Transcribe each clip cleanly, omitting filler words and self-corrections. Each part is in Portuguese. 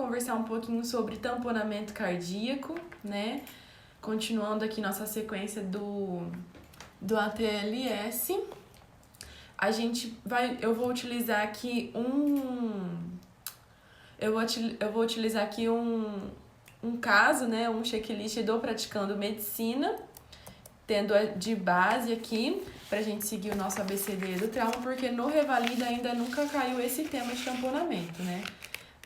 conversar um pouquinho sobre tamponamento cardíaco, né? Continuando aqui nossa sequência do ATLS. Eu vou utilizar aqui um caso, né? Um checklist do Praticando Medicina, tendo de base aqui, pra gente seguir o nosso ABCD do trauma, porque no Revalida ainda nunca caiu esse tema de tamponamento, né?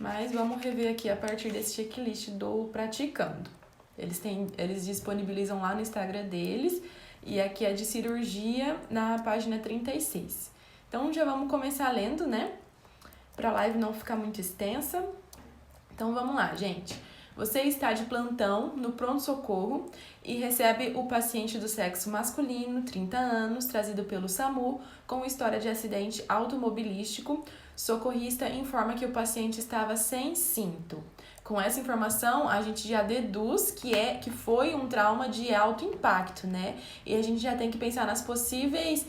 Mas vamos rever aqui a partir desse checklist do Praticando. Eles disponibilizam lá no Instagram deles, e aqui é de cirurgia na página 36. Então já vamos começar lendo, né? Pra live não ficar muito extensa. Então vamos lá, gente. Você está de plantão no pronto-socorro e recebe o paciente do sexo masculino, 30 anos, trazido pelo SAMU, com história de acidente automobilístico. Socorrista informa que o paciente estava sem cinto. Com essa informação, a gente já deduz que foi um trauma de alto impacto, né? E a gente já tem que pensar nas possíveis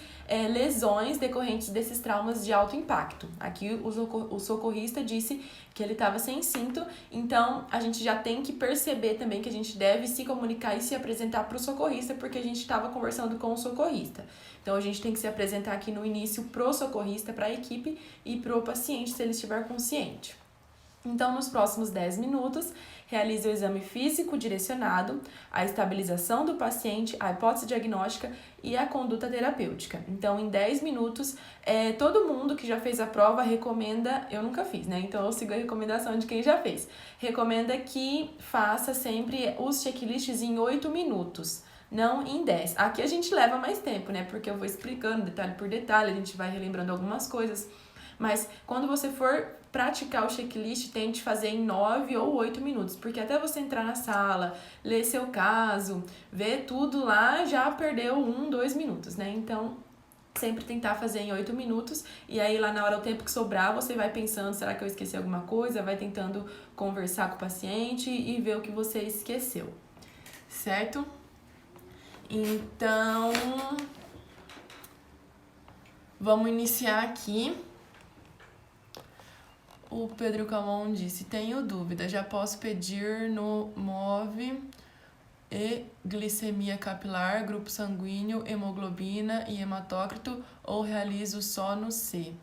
lesões decorrentes desses traumas de alto impacto. Aqui o socorrista disse que ele estava sem cinto, então a gente já tem que perceber também que a gente deve se comunicar e se apresentar para o socorrista, porque a gente estava conversando com o socorrista. Então a gente tem que se apresentar aqui no início pro socorrista, para a equipe e pro paciente, se ele estiver consciente. Então, nos próximos 10 minutos, realize o exame físico direcionado, a estabilização do paciente, a hipótese diagnóstica e a conduta terapêutica. Então, em 10 minutos, todo mundo que já fez a prova recomenda, eu nunca fiz, né? Então, eu sigo a recomendação de quem já fez. Recomenda que faça sempre os checklists em 8 minutos. Não em 10. Aqui a gente leva mais tempo, né? Porque eu vou explicando detalhe por detalhe, a gente vai relembrando algumas coisas. Mas quando você for praticar o checklist, tente fazer em 9 ou 8 minutos, porque até você entrar na sala, ler seu caso, ver tudo lá, já perdeu 1, 2 minutos, né? Então, sempre tentar fazer em 8 minutos, e aí lá na hora, o tempo que sobrar, você vai pensando, será que eu esqueci alguma coisa? Vai tentando conversar com o paciente e ver o que você esqueceu, certo? Então, vamos iniciar aqui. O Pedro Camon disse, tenho dúvida, já posso pedir no MOV e glicemia capilar, grupo sanguíneo, hemoglobina e hematócrito ou realizo só no C?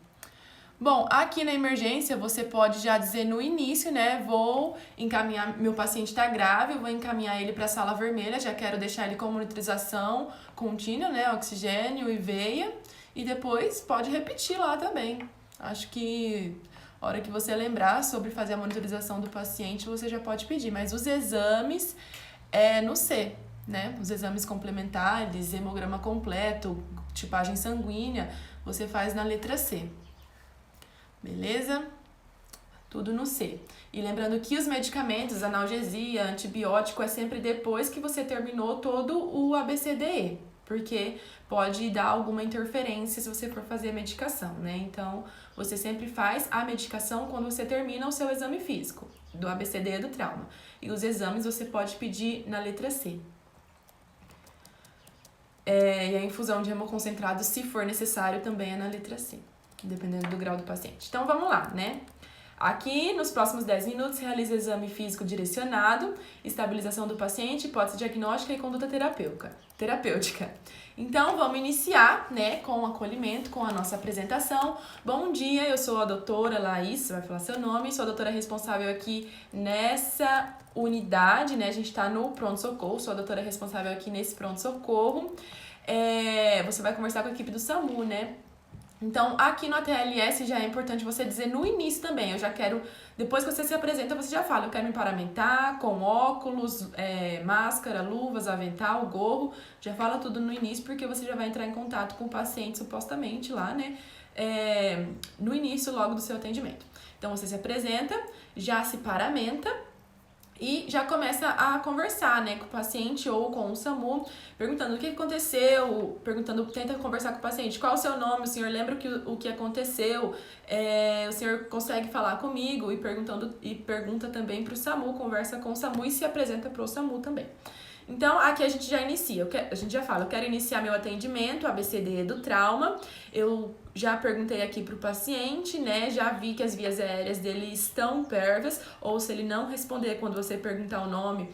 Bom, aqui na emergência você pode já dizer no início, né, vou encaminhar, meu paciente está grave, eu vou encaminhar ele para a sala vermelha, já quero deixar ele com monitorização contínua, né, oxigênio e veia, e depois pode repetir lá também. Acho que a hora que você lembrar sobre fazer a monitorização do paciente, você já pode pedir. Mas os exames no C, né? Os exames complementares, hemograma completo, tipagem sanguínea, você faz na letra C. Beleza? Tudo no C. E lembrando que os medicamentos, analgesia, antibiótico, é sempre depois que você terminou todo o ABCDE. Porque pode dar alguma interferência se você for fazer a medicação, né? Então, você sempre faz a medicação quando você termina o seu exame físico, do ABCD do trauma. E os exames você pode pedir na letra C. E a infusão de hemoconcentrado, se for necessário, também é na letra C, dependendo do grau do paciente. Então, vamos lá, né? Aqui, nos próximos 10 minutos, realiza exame físico direcionado, estabilização do paciente, hipótese diagnóstica e conduta terapêutica. Então, vamos iniciar, né, com o acolhimento, com a nossa apresentação. Bom dia, eu sou a doutora Laís, vai falar seu nome, sou a doutora responsável aqui nessa unidade, né, a gente tá no pronto-socorro, sou a doutora responsável aqui nesse pronto-socorro. Você vai conversar com a equipe do SAMU, né? Então, aqui no ATLS já é importante você dizer no início também, eu já quero, depois que você se apresenta, você já fala, eu quero me paramentar com óculos, máscara, luvas, avental, gorro, já fala tudo no início, porque você já vai entrar em contato com o paciente, supostamente, lá, né, no início, logo do seu atendimento. Então, você se apresenta, já se paramenta, e já começa a conversar, né, com o paciente ou com o SAMU, perguntando o que aconteceu, tenta conversar com o paciente, qual o seu nome, o senhor lembra o que aconteceu, o senhor consegue falar comigo, e pergunta também para o SAMU, conversa com o SAMU e se apresenta para o SAMU também. Então, aqui a gente já inicia, a gente já fala, eu quero iniciar meu atendimento, ABCDE do trauma, eu já perguntei aqui pro paciente, né, já vi que as vias aéreas dele estão pérvias, ou se ele não responder quando você perguntar o nome,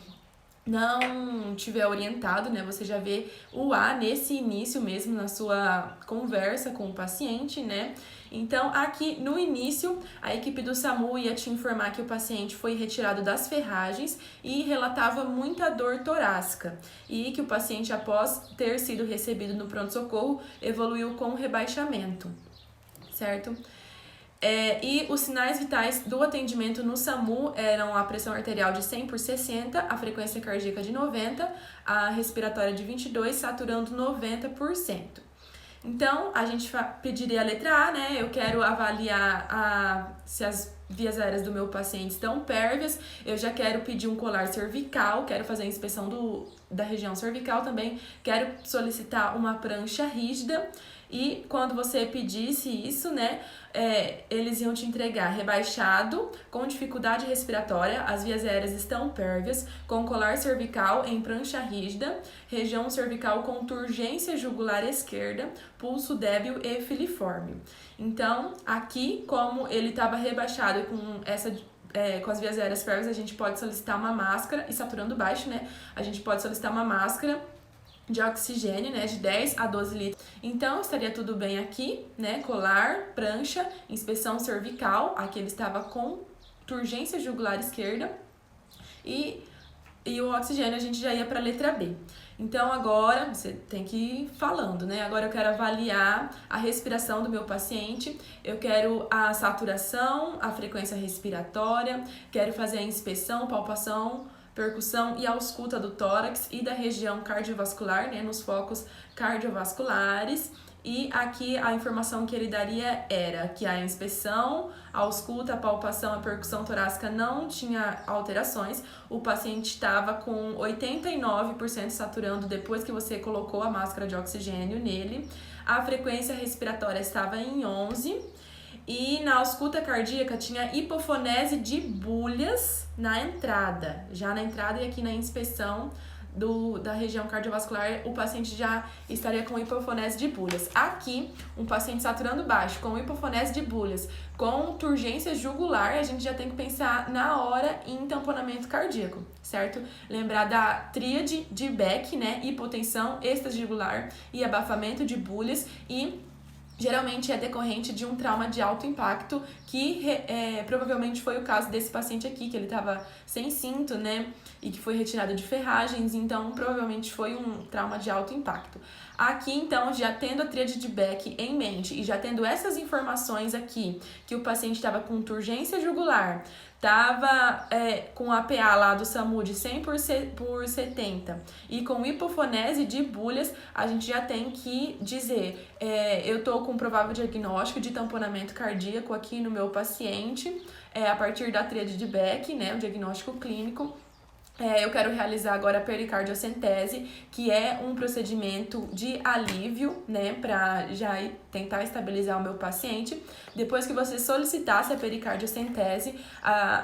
não tiver orientado, né, você já vê o A nesse início mesmo, na sua conversa com o paciente, né. Então, aqui no início, a equipe do SAMU ia te informar que o paciente foi retirado das ferragens e relatava muita dor torácica e que o paciente, após ter sido recebido no pronto-socorro, evoluiu com rebaixamento, certo? E os sinais vitais do atendimento no SAMU eram a pressão arterial de 100/60, a frequência cardíaca de 90, a respiratória de 22, saturando 90%. Então, a gente pediria a letra A, né? Eu quero avaliar se as vias aéreas do meu paciente estão pérvias. Eu já quero pedir um colar cervical, quero fazer a inspeção da região cervical também. Quero solicitar uma prancha rígida. E quando você pedisse isso, né, eles iam te entregar rebaixado, com dificuldade respiratória, as vias aéreas estão pérvias, com colar cervical em prancha rígida, região cervical com turgência jugular esquerda, pulso débil e filiforme. Então, aqui, como ele estava rebaixado com as vias aéreas pérvias, a gente pode solicitar uma máscara, e saturando baixo, né, a gente pode solicitar uma máscara de oxigênio, né, de 10 a 12 litros. Então, estaria tudo bem aqui, né, colar, prancha, inspeção cervical, aqui ele estava com turgência jugular esquerda, e o oxigênio a gente já ia para a letra B. Então, agora, você tem que ir falando, né, agora eu quero avaliar a respiração do meu paciente, eu quero a saturação, a frequência respiratória, quero fazer a inspeção, palpação, percussão e ausculta do tórax e da região cardiovascular, né, nos focos cardiovasculares. E aqui a informação que ele daria era que a inspeção, a ausculta, a palpação, a percussão torácica não tinha alterações. O paciente estava com 89% saturando depois que você colocou a máscara de oxigênio nele. A frequência respiratória estava em 11. E na ausculta cardíaca tinha hipofonese de bulhas na entrada. Já na entrada e aqui na inspeção da região cardiovascular, o paciente já estaria com hipofonese de bulhas. Aqui, um paciente saturando baixo, com hipofonese de bulhas, com turgência jugular, a gente já tem que pensar na hora em tamponamento cardíaco, certo? Lembrar da tríade de Beck, né? Hipotensão, êxtase jugular e abafamento de bulhas, e geralmente é decorrente de um trauma de alto impacto, que provavelmente foi o caso desse paciente aqui, que ele estava sem cinto, né, e que foi retirado de ferragens, então provavelmente foi um trauma de alto impacto. Aqui, então, já tendo a tríade de Beck em mente e já tendo essas informações aqui, que o paciente estava com turgência jugular, estava com a PA lá do SAMU de 100/70 e com hipofonese de bulhas, a gente já tem que dizer, eu tô com provável diagnóstico de tamponamento cardíaco aqui no meu paciente, a partir da tríade de Beck, né, o diagnóstico clínico. Eu quero realizar agora a pericardiocentese, que é um procedimento de alívio, né, para já tentar estabilizar o meu paciente. Depois que você solicitasse a pericardiocentese,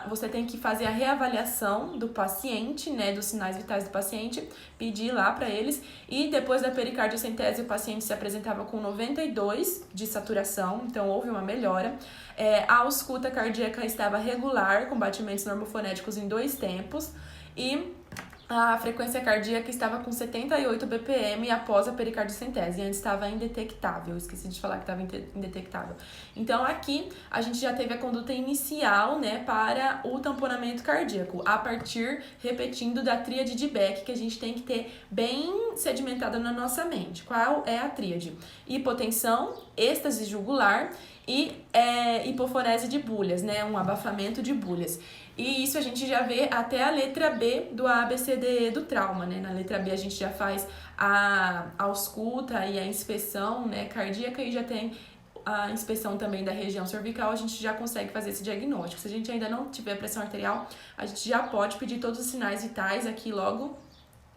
você tem que fazer a reavaliação do paciente, né, dos sinais vitais do paciente, pedir lá para eles, e depois da pericardiocentese o paciente se apresentava com 92 de saturação, então houve uma melhora. A ausculta cardíaca estava regular, com batimentos normofonéticos em 2 tempos, e a frequência cardíaca estava com 78 BPM após a pericardiocentese, e antes estava indetectável, esqueci de falar que estava indetectável. Então aqui a gente já teve a conduta inicial, né, para o tamponamento cardíaco, a partir, repetindo, da tríade de Beck, que a gente tem que ter bem sedimentada na nossa mente. Qual é a tríade? Hipotensão, êxtase jugular e hipofonese de bulhas, né, um abafamento de bulhas. E isso a gente já vê até a letra B do ABCDE do trauma, né? Na letra B a gente já faz a ausculta e a inspeção, né, cardíaca, e já tem a inspeção também da região cervical, a gente já consegue fazer esse diagnóstico. Se a gente ainda não tiver pressão arterial, a gente já pode pedir todos os sinais vitais aqui logo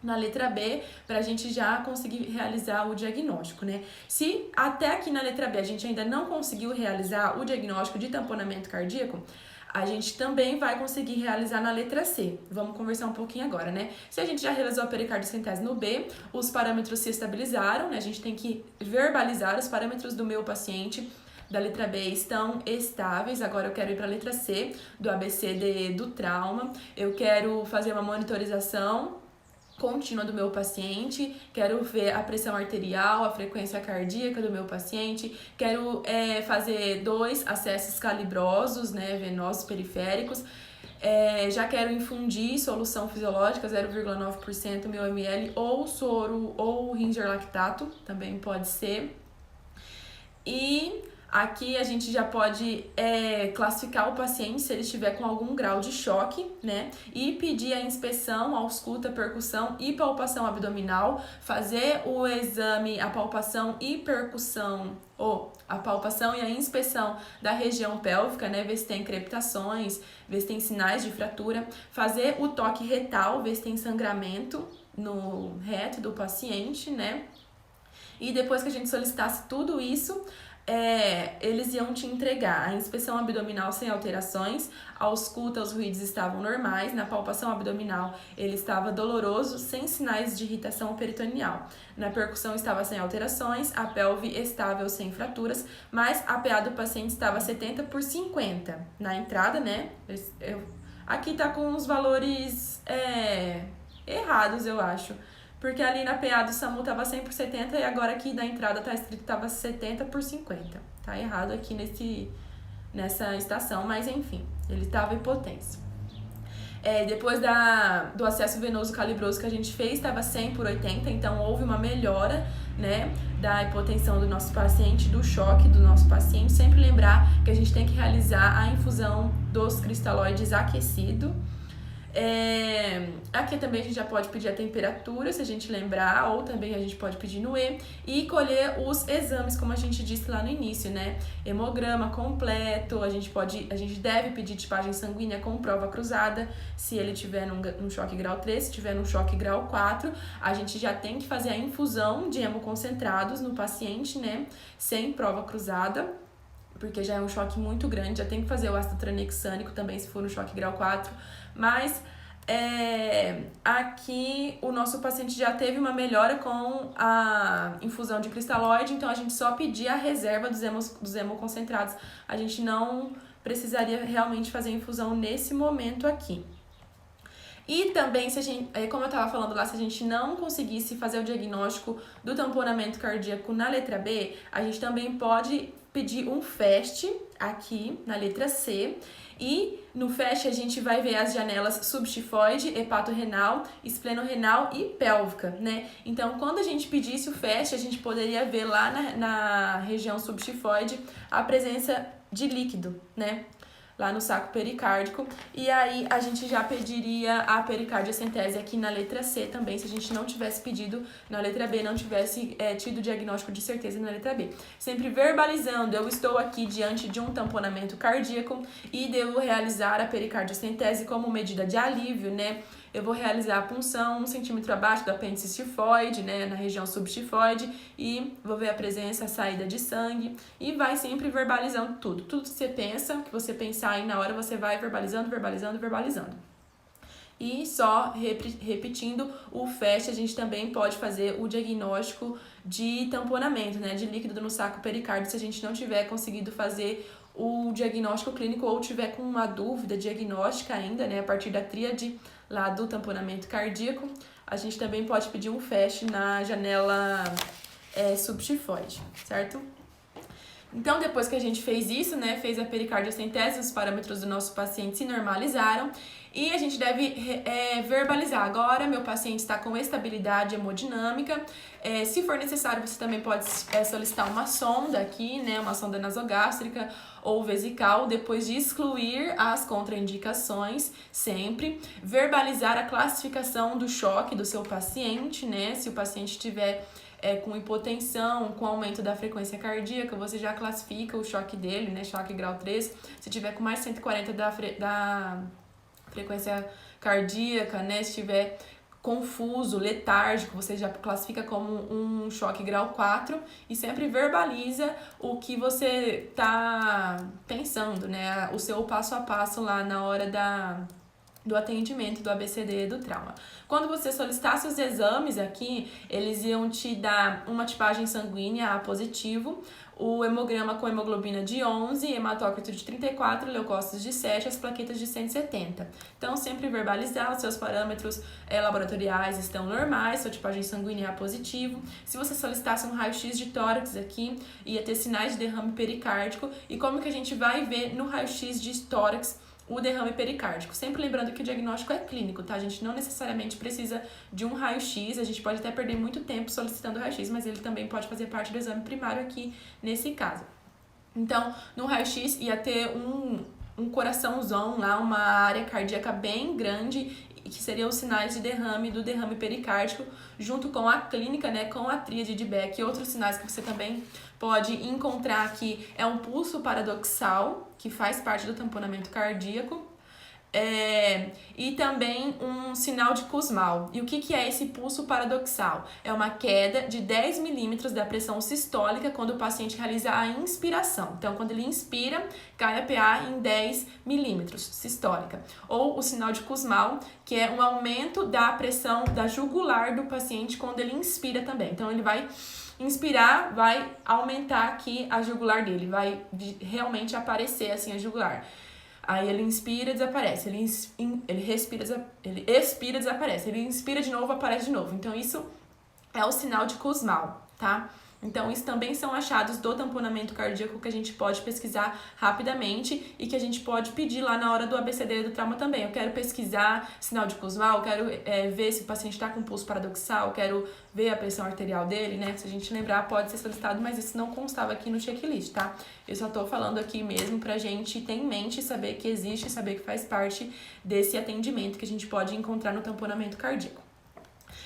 na letra B, para a gente já conseguir realizar o diagnóstico, né? Se até aqui na letra B a gente ainda não conseguiu realizar o diagnóstico de tamponamento cardíaco, a gente também vai conseguir realizar na letra C. Vamos conversar um pouquinho agora, né? Se a gente já realizou a pericardiocentese no B, os parâmetros se estabilizaram, né? A gente tem que verbalizar os parâmetros do meu paciente da letra B estão estáveis. Agora eu quero ir para a letra C, do ABCDE do trauma. Eu quero fazer uma monitorização contínua do meu paciente, quero ver a pressão arterial, a frequência cardíaca do meu paciente, quero fazer 2 acessos calibrosos, né, venosos periféricos, já quero infundir solução fisiológica 0,9% mil ml ou soro ou Ringer lactato, também pode ser. E aqui a gente já pode classificar o paciente se ele estiver com algum grau de choque, né? E pedir a inspeção, ausculta, percussão e palpação abdominal, fazer o exame, a palpação e percussão, ou a palpação e a inspeção da região pélvica, né? Ver se tem crepitações, ver se tem sinais de fratura, fazer o toque retal, ver se tem sangramento no reto do paciente, né? E depois que a gente solicitasse tudo isso, eles iam te entregar a inspeção abdominal sem alterações, a ausculta, os ruídos estavam normais, na palpação abdominal ele estava doloroso, sem sinais de irritação peritoneal. Na percussão estava sem alterações, a pelve estável sem fraturas, mas a PA do paciente estava 70/50. Na entrada, né? Aqui tá com os valores errados, eu acho. Porque ali na PA do SAMU tava 100/70 e agora aqui na entrada tá escrito que tava 70/50. Tá errado aqui nessa estação, mas enfim, ele tava hipotêncio. Depois do acesso venoso calibroso que a gente fez, estava 100/80, então houve uma melhora, né, da hipotensão do nosso paciente, do choque do nosso paciente. Sempre lembrar que a gente tem que realizar a infusão dos cristalóides aquecido. Aqui também a gente já pode pedir a temperatura, se a gente lembrar, ou também a gente pode pedir no E, e colher os exames, como a gente disse lá no início, né? Hemograma completo, a gente deve pedir tipagem sanguínea com prova cruzada, se ele tiver num choque grau 3, se tiver num choque grau 4, a gente já tem que fazer a infusão de hemoconcentrados no paciente, né? Sem prova cruzada, porque já é um choque muito grande, já tem que fazer o ácido tranexâmico também se for no choque grau 4, mas aqui o nosso paciente já teve uma melhora com a infusão de cristalóide, então a gente só pedir a reserva dos hemoconcentrados, a gente não precisaria realmente fazer a infusão nesse momento aqui. E também, como eu estava falando lá, se a gente não conseguisse fazer o diagnóstico do tamponamento cardíaco na letra B, a gente também pode pedir um FAST aqui na letra C. E no FAST a gente vai ver as janelas subtifoide, hepatorrenal, esplenorenal e pélvica, né? Então, quando a gente pedisse o FAST, a gente poderia ver lá na região subtifoide a presença de líquido, né? Lá no saco pericárdico, e aí a gente já pediria a pericardiocentese aqui na letra C também, se a gente não tivesse pedido na letra B, não tivesse tido diagnóstico de certeza na letra B. Sempre verbalizando, eu estou aqui diante de um tamponamento cardíaco e devo realizar a pericardiocentese como medida de alívio, né? Eu vou realizar a punção 1 centímetro abaixo do apêndice tifoide, né, na região subtifoide, e vou ver a presença, a saída de sangue, e vai sempre verbalizando tudo. Tudo que você pensa, que você pensar aí na hora, você vai verbalizando. E só repetindo o FAST, a gente também pode fazer o diagnóstico de tamponamento, né, de líquido no saco pericárdio, se a gente não tiver conseguido fazer o diagnóstico clínico ou tiver com uma dúvida diagnóstica ainda, né, a partir da tríade lá do tamponamento cardíaco, a gente também pode pedir um FAST na janela subtifoide, certo? Então, depois que a gente fez isso, né, fez a pericardiocentese, os parâmetros do nosso paciente se normalizaram e a gente deve verbalizar. Agora, meu paciente está com estabilidade hemodinâmica. Se for necessário, você também pode solicitar uma sonda aqui, né, uma sonda nasogástrica ou vesical, depois de excluir as contraindicações, sempre. Verbalizar a classificação do choque do seu paciente, né, se o paciente tiver com hipotensão, com aumento da frequência cardíaca, você já classifica o choque dele, né, choque grau 3. Se tiver com mais 140 da frequência cardíaca, né, se tiver confuso, letárgico, você já classifica como um choque grau 4 e sempre verbaliza o que você tá pensando, né? O seu passo a passo lá na hora do atendimento do ABCD do trauma. Quando você solicitasse os exames aqui, eles iam te dar uma tipagem sanguínea A positivo, o hemograma com hemoglobina de 11, hematócrito de 34, leucócitos de 7, as plaquetas de 170. Então, sempre verbalizar, os seus parâmetros laboratoriais estão normais, sua tipagem sanguínea é A positivo. Se você solicitasse um raio-x de tórax aqui, ia ter sinais de derrame pericárdico. E como que a gente vai ver no raio-x de tórax o derrame pericárdico? Sempre lembrando que o diagnóstico é clínico, tá? A gente não necessariamente precisa de um raio-x, a gente pode até perder muito tempo solicitando raio-x, mas ele também pode fazer parte do exame primário aqui nesse caso. Então, no raio-x ia ter um coraçãozão lá, uma área cardíaca bem grande, que seriam os sinais de derrame do derrame pericárdico, junto com a clínica, né, com a tríade de Beck. E outros sinais que você também pode encontrar aqui é um pulso paradoxal, que faz parte do tamponamento cardíaco, e também um sinal de Kussmaul. E o que é esse pulso paradoxal? É uma queda de 10 milímetros da pressão sistólica quando o paciente realiza a inspiração. Então, quando ele inspira, cai a PA em 10 milímetros sistólica. Ou o sinal de Kussmaul, que é um aumento da pressão da jugular do paciente quando ele inspira também. Então, ele vai inspirar, vai aumentar aqui a jugular dele, vai realmente aparecer assim a jugular. Aí ele inspira, desaparece, ele expira, desaparece, ele inspira de novo, aparece de novo. Então isso é o sinal de Kussmaul, tá? Então isso também são achados do tamponamento cardíaco que a gente pode pesquisar rapidamente e que a gente pode pedir lá na hora do ABCD do trauma também. Eu quero pesquisar sinal de Kussmaul, quero ver se o paciente está com pulso paradoxal, quero ver a pressão arterial dele, né? Se a gente lembrar, pode ser solicitado, mas isso não constava aqui no checklist, tá? Eu só tô falando aqui mesmo pra gente ter em mente, saber que existe, saber que faz parte desse atendimento que a gente pode encontrar no tamponamento cardíaco.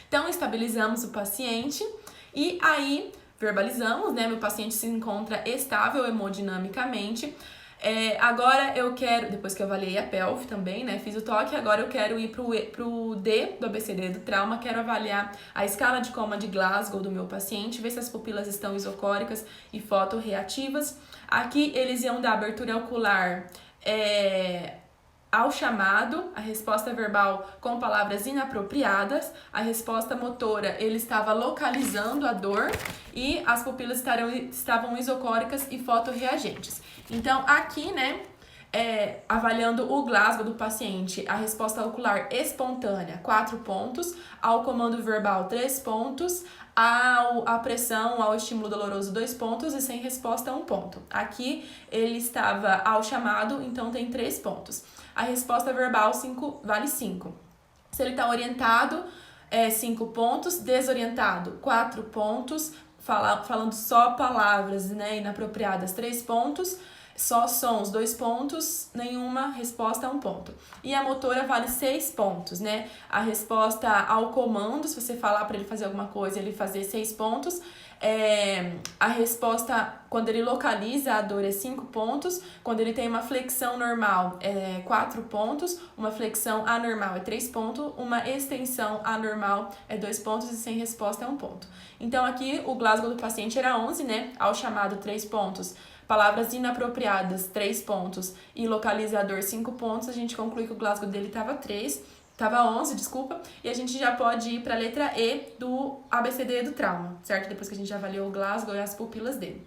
Então, estabilizamos o paciente e aí verbalizamos, né? Meu paciente se encontra estável hemodinamicamente. Agora eu quero, depois que eu avaliei a pelve também, né? Fiz o toque, agora eu quero ir pro D do ABCD do trauma, quero avaliar a escala de coma de Glasgow do meu paciente, ver se as pupilas estão isocóricas e fotorreativas. Aqui eles iam dar abertura ocular ao chamado, a resposta verbal com palavras inapropriadas, a resposta motora, ele estava localizando a dor e as pupilas estavam isocóricas e fotorreagentes. Então, aqui, né, avaliando o Glasgow do paciente, a resposta ocular espontânea, 4 pontos, ao comando verbal, 3 pontos, à pressão, ao estímulo doloroso, 2 pontos e sem resposta, 1 ponto. Aqui ele estava ao chamado, então tem 3 pontos. A resposta verbal vale 5. Se ele está orientado, 5 pontos, desorientado, 4 pontos, falando só palavras, né, inapropriadas, 3 pontos, só sons, 2 pontos, nenhuma resposta, 1 ponto. E a motora vale 6 pontos, né? A resposta ao comando, se você falar para ele fazer alguma coisa, ele fazer 6 pontos. A resposta, quando ele localiza a dor, é 5 pontos. Quando ele tem uma flexão normal, é 4 pontos. Uma flexão anormal é 3 pontos. Uma extensão anormal é 2 pontos e sem resposta é 1 ponto. Então, aqui o Glasgow do paciente era 11, né? Ao chamado, 3 pontos. Palavras inapropriadas, 3 pontos. E localizador, 5 pontos. A gente conclui que o Glasgow dele estava 11, desculpa, e a gente já pode ir para a letra E do ABCD do trauma, certo? Depois que a gente já avaliou o Glasgow e as pupilas dele.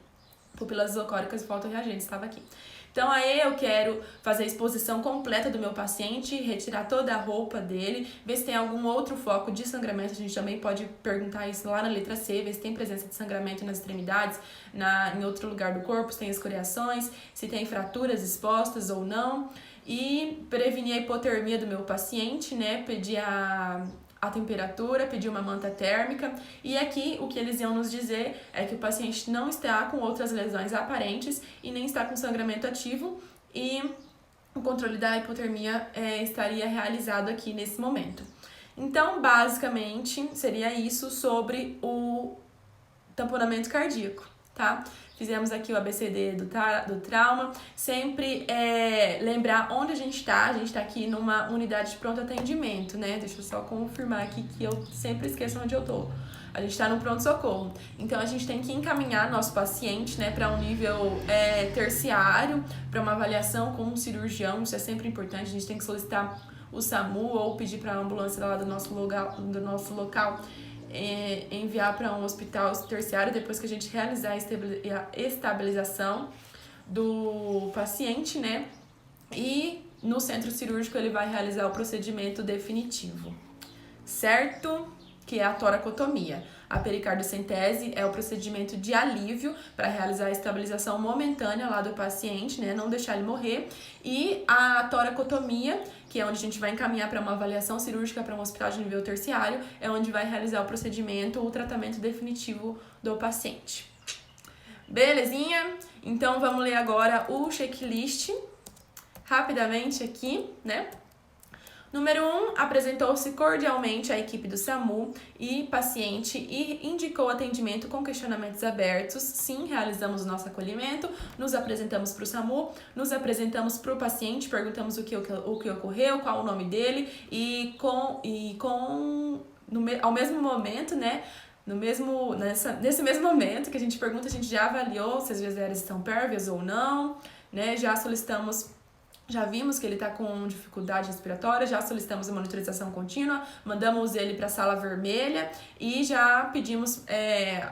Pupilas isocóricas e fotorreagentes, estava aqui. Então, aí eu quero fazer a exposição completa do meu paciente, retirar toda a roupa dele, ver se tem algum outro foco de sangramento. A gente também pode perguntar isso lá na letra C, ver se tem presença de sangramento nas extremidades, em outro lugar do corpo, se tem escoriações, se tem fraturas expostas ou não. E prevenir a hipotermia do meu paciente, né? Pedir a temperatura, pedir uma manta térmica. E aqui o que eles iam nos dizer é que o paciente não está com outras lesões aparentes e nem está com sangramento ativo e o controle da hipotermia estaria realizado aqui nesse momento. Então, basicamente, seria isso sobre o tamponamento cardíaco. tá? Fizemos aqui o ABCD do trauma. Sempre lembrar onde a gente tá. A gente tá aqui numa unidade de pronto atendimento, né? Deixa eu só confirmar aqui que eu sempre esqueço onde eu tô. A gente está no pronto-socorro. Então, a gente tem que encaminhar nosso paciente, né, para um nível terciário, para uma avaliação com um cirurgião. Isso é sempre importante. A gente tem que solicitar o SAMU ou pedir para a ambulância lá do nosso local enviar para um hospital terciário depois que a gente realizar a estabilização do paciente, né? E no centro cirúrgico ele vai realizar o procedimento definitivo, certo? Que é a toracotomia. A pericardiocentese é o procedimento de alívio para realizar a estabilização momentânea lá do paciente, né? Não deixar ele morrer. E a toracotomia, que é onde a gente vai encaminhar para uma avaliação cirúrgica para um hospital de nível terciário, é onde vai realizar o procedimento ou o tratamento definitivo do paciente. Belezinha? Então vamos ler agora o checklist rapidamente aqui, né? Número 1, apresentou-se cordialmente à equipe do SAMU e paciente e indicou atendimento com questionamentos abertos. Sim, realizamos o nosso acolhimento, nos apresentamos para o SAMU, nos apresentamos para o paciente, perguntamos o que ocorreu, qual o nome dele ao mesmo momento, né? Nesse mesmo momento que a gente pergunta, a gente já avaliou se as vias estão pérvias ou não, né? Já vimos que ele está com dificuldade respiratória, já solicitamos a monitorização contínua, mandamos ele para a sala vermelha e já pedimos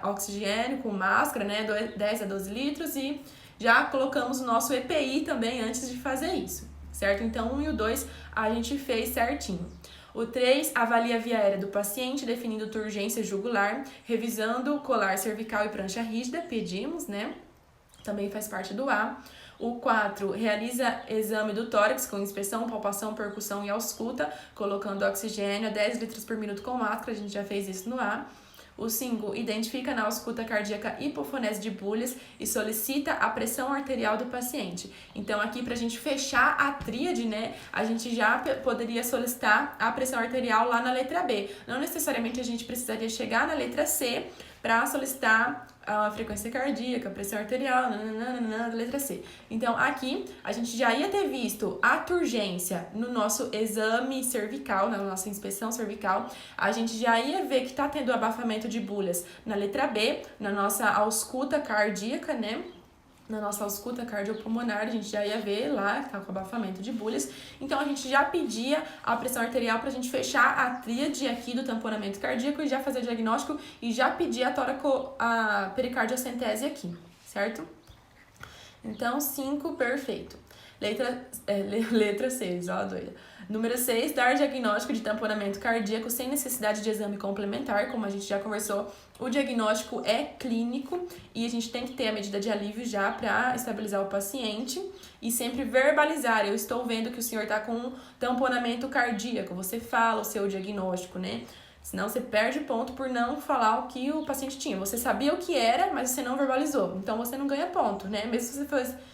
oxigênio com máscara, né, 10 a 12 litros e já colocamos o nosso EPI também antes de fazer isso, certo? Então, o 1 e o 2 a gente fez certinho. O 3, avalia a via aérea do paciente, definindo turgência jugular, revisando colar cervical e prancha rígida, pedimos, né? Também faz parte do A. O 4, realiza exame do tórax com inspeção, palpação, percussão e ausculta, colocando oxigênio a 10 litros por minuto com máscara, a gente já fez isso no A. O 5, identifica na ausculta cardíaca hipofonese de Bullies e solicita a pressão arterial do paciente. Então, aqui, pra gente fechar a tríade, né, a gente já poderia solicitar a pressão arterial lá na letra B. Não necessariamente a gente precisaria chegar na letra C para solicitar a frequência cardíaca, a pressão arterial, da letra C. Então, aqui, a gente já ia ter visto a turgência no nosso exame cervical, na nossa inspeção cervical. A gente já ia ver que tá tendo abafamento de bulhas na letra B, na nossa ausculta cardíaca, né? Na nossa ausculta cardiopulmonar, a gente já ia ver lá que tá com abafamento de bulhas. Então, a gente já pedia a pressão arterial pra gente fechar a tríade aqui do tamponamento cardíaco e já fazer o diagnóstico e já pedir a pericardiocentese aqui, certo? Então, 5, perfeito. Letra 6, ó, doida. Número 6, dar diagnóstico de tamponamento cardíaco sem necessidade de exame complementar, como a gente já conversou. O diagnóstico é clínico e a gente tem que ter a medida de alívio já para estabilizar o paciente e sempre verbalizar. Eu estou vendo que o senhor está com um tamponamento cardíaco. Você fala o seu diagnóstico, né? Senão você perde ponto por não falar o que o paciente tinha. Você sabia o que era, mas você não verbalizou. Então você não ganha ponto, né? Mesmo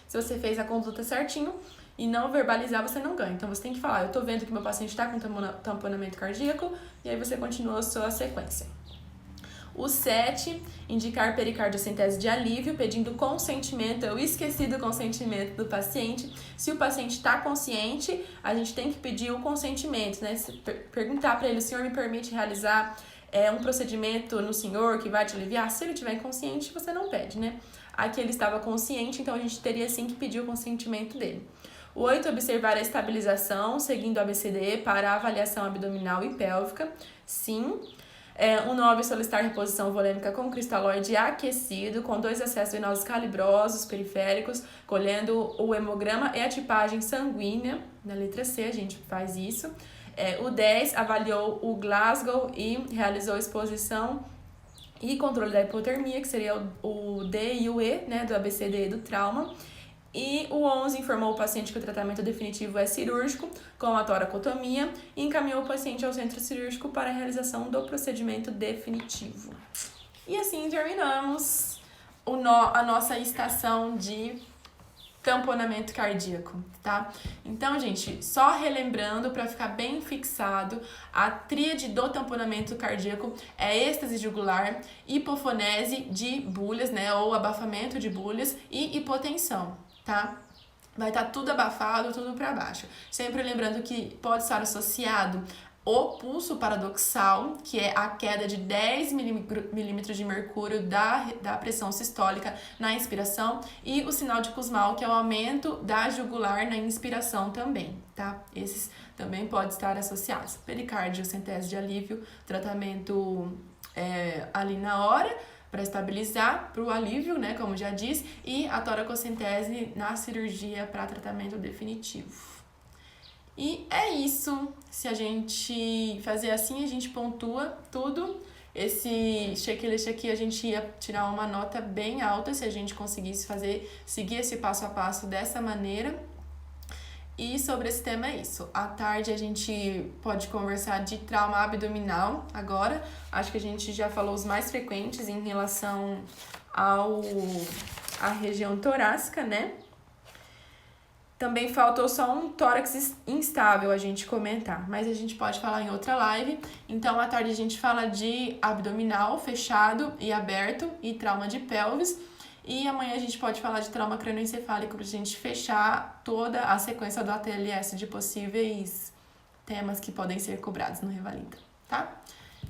se você fez a conduta certinho e não verbalizar, você não ganha. Então você tem que falar, eu tô vendo que meu paciente está com tamponamento cardíaco, e aí você continua a sua sequência. O 7, indicar pericardiocentese de alívio, pedindo consentimento. Eu esqueci do consentimento do paciente. Se o paciente está consciente, a gente tem que pedir o consentimento, né? Perguntar para ele, o senhor me permite realizar um procedimento no senhor que vai te aliviar? Se ele estiver inconsciente, você não pede, né? Aqui ele estava consciente, então a gente teria sim que pedir o consentimento dele. O 8, observar a estabilização, seguindo o ABCD para a avaliação abdominal e pélvica. Sim. O 9, solicitar reposição volêmica com cristalóide aquecido, com 2 acessos venosos calibrosos periféricos, colhendo o hemograma e a tipagem sanguínea. Na letra C, a gente faz isso. O 10, avaliou o Glasgow e realizou exposição e controle da hipotermia, que seria o D e o E, né, do ABCD e do trauma. E o 11 informou o paciente que o tratamento definitivo é cirúrgico, com a toracotomia, e encaminhou o paciente ao centro cirúrgico para a realização do procedimento definitivo. E assim terminamos a nossa estação de tamponamento cardíaco, tá? Então, gente, só relembrando para ficar bem fixado, a tríade do tamponamento cardíaco é êxtase jugular, hipofonese de bolhas, né, ou abafamento de bolhas e hipotensão, tá? Vai estar tudo abafado, tudo para baixo. Sempre lembrando que pode estar associado o pulso paradoxal, que é a queda de 10 milímetros de mercúrio da pressão sistólica na inspiração, e o sinal de Kussmaul, que é o aumento da jugular na inspiração também, tá? Esses também podem estar associados. Pericardiocentese de alívio, tratamento ali na hora, para estabilizar, para o alívio, né, como já disse, e a toracocentese na cirurgia para tratamento definitivo. E é isso. Se a gente fazer assim, a gente pontua tudo. Esse checklist aqui a gente ia tirar uma nota bem alta se a gente conseguisse seguir esse passo a passo dessa maneira. E sobre esse tema é isso. À tarde a gente pode conversar de trauma abdominal agora. Acho que a gente já falou os mais frequentes em relação à região torácica, né? Também faltou só um tórax instável a gente comentar, mas a gente pode falar em outra live. Então, à tarde a gente fala de abdominal fechado e aberto e trauma de pelvis. E amanhã a gente pode falar de trauma crânioencefálico para a gente fechar toda a sequência do ATLS de possíveis temas que podem ser cobrados no Revalida, tá?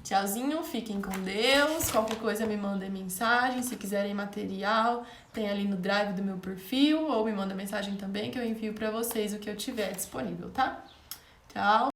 Tchauzinho, fiquem com Deus. Qualquer coisa me mandem mensagem. Se quiserem material, tem ali no drive do meu perfil, ou me manda mensagem também que eu envio para vocês o que eu tiver disponível, tá? Tchau!